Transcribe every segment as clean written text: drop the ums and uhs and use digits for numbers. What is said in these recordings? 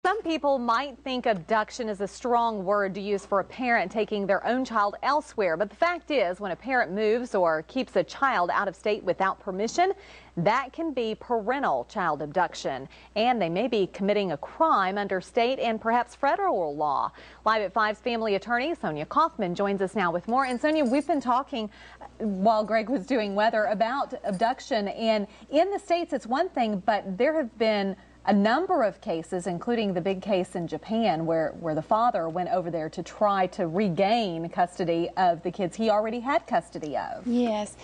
Some people might think abduction is a strong word to use for a parent taking their own child elsewhere, but the fact is when a parent moves or keeps a child out of state without permission, that can be parental child abduction, and they may be committing a crime under state and perhaps federal law. Live at 5's family attorney Sonia Kaufman joins us now with more. And Sonia, we've been talking while Greg was doing weather about abduction, and in the States it's one thing, but there have been a number of cases, including the big case in Japan where the father went over there to try to regain custody of the kids he already had custody of. Yes,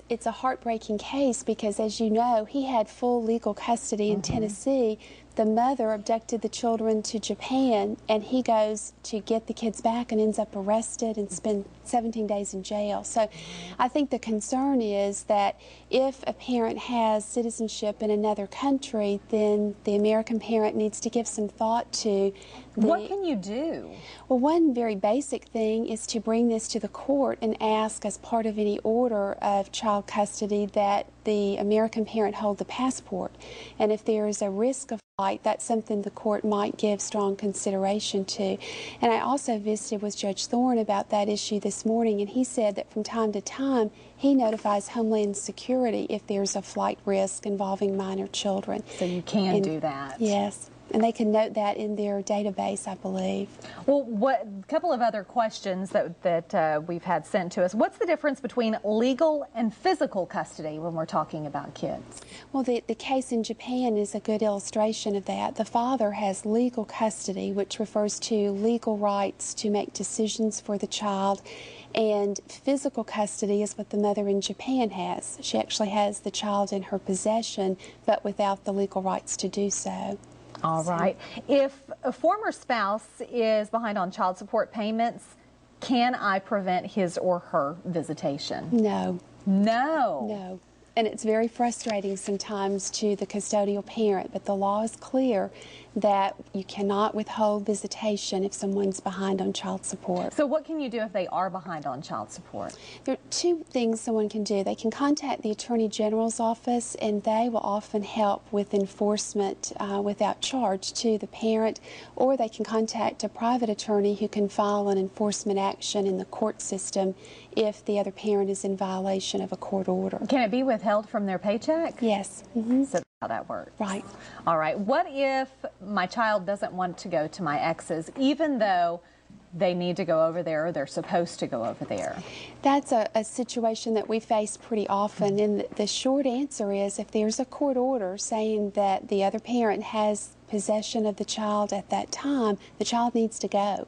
it's a heartbreaking case because, as you know, he had full legal custody in Tennessee. The mother abducted the children to Japan, and he goes to get the kids back and ends up arrested and spend 17 days in jail. So I think the concern is that if a parent has citizenship in another country, then the American parent needs to give some thought to what can you do? Well, one very basic thing is to bring this to the court and ask, as part of any order of child custody, that the American parent hold the passport. And if there is a risk of flight, that's something the court might give strong consideration to. And I also visited with Judge Thorne about that issue this morning, and he said that from time to time he notifies Homeland Security if there's a flight risk involving minor children. So you can do that? Yes. And they can note that in their database, I believe. Well, a couple of other questions that we've had sent to us. What's the difference between legal and physical custody when we're talking about kids? Well, the case in Japan is a good illustration of that. The father has legal custody, which refers to legal rights to make decisions for the child. And physical custody is what the mother in Japan has. She actually has the child in her possession, but without the legal rights to do so. All right. If a former spouse is behind on child support payments, can I prevent his or her visitation? No. No. No. And it's very frustrating sometimes to the custodial parent, but the law is clear that you cannot withhold visitation if someone's behind on child support. So what can you do if they are behind on child support? There are two things someone can do. They can contact the Attorney General's office, and they will often help with enforcement without charge to the parent, or they can contact a private attorney who can file an enforcement action in the court system if the other parent is in violation of a court order. Can it be withheld from their paycheck? Yes. So that's how that works. Right. All right. What if my child doesn't want to go to my ex's, even though they need to go over there or they're supposed to go over there? That's a situation that we face pretty often, and the short answer is if there's a court order saying that the other parent has possession of the child at that time, the child needs to go.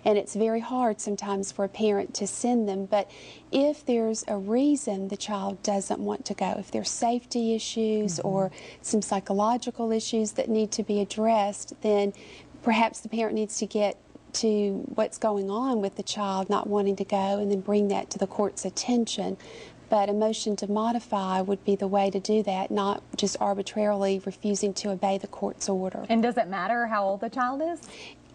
And it's very hard sometimes for a parent to send them, but if there's a reason the child doesn't want to go, if there's safety issues or some psychological issues that need to be addressed, then perhaps the parent needs to get to what's going on with the child not wanting to go and then bring that to the court's attention. But a motion to modify would be the way to do that, not just arbitrarily refusing to obey the court's order. And does it matter how old the child is?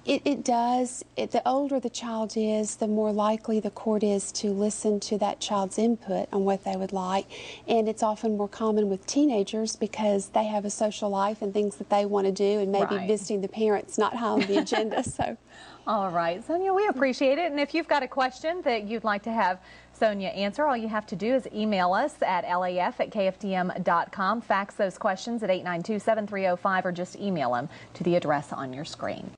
It does. The older the child is, the more likely the court is to listen to that child's input on what they would like. And it's often more common with teenagers because they have a social life and things that they want to do, and maybe visiting the parents not high on the agenda. So. All right, Sonia, we appreciate it. And if you've got a question that you'd like to have Sonia answer, all you have to do is email us at laf@kftm.com, fax those questions at 892-7305, or just email them to the address on your screen.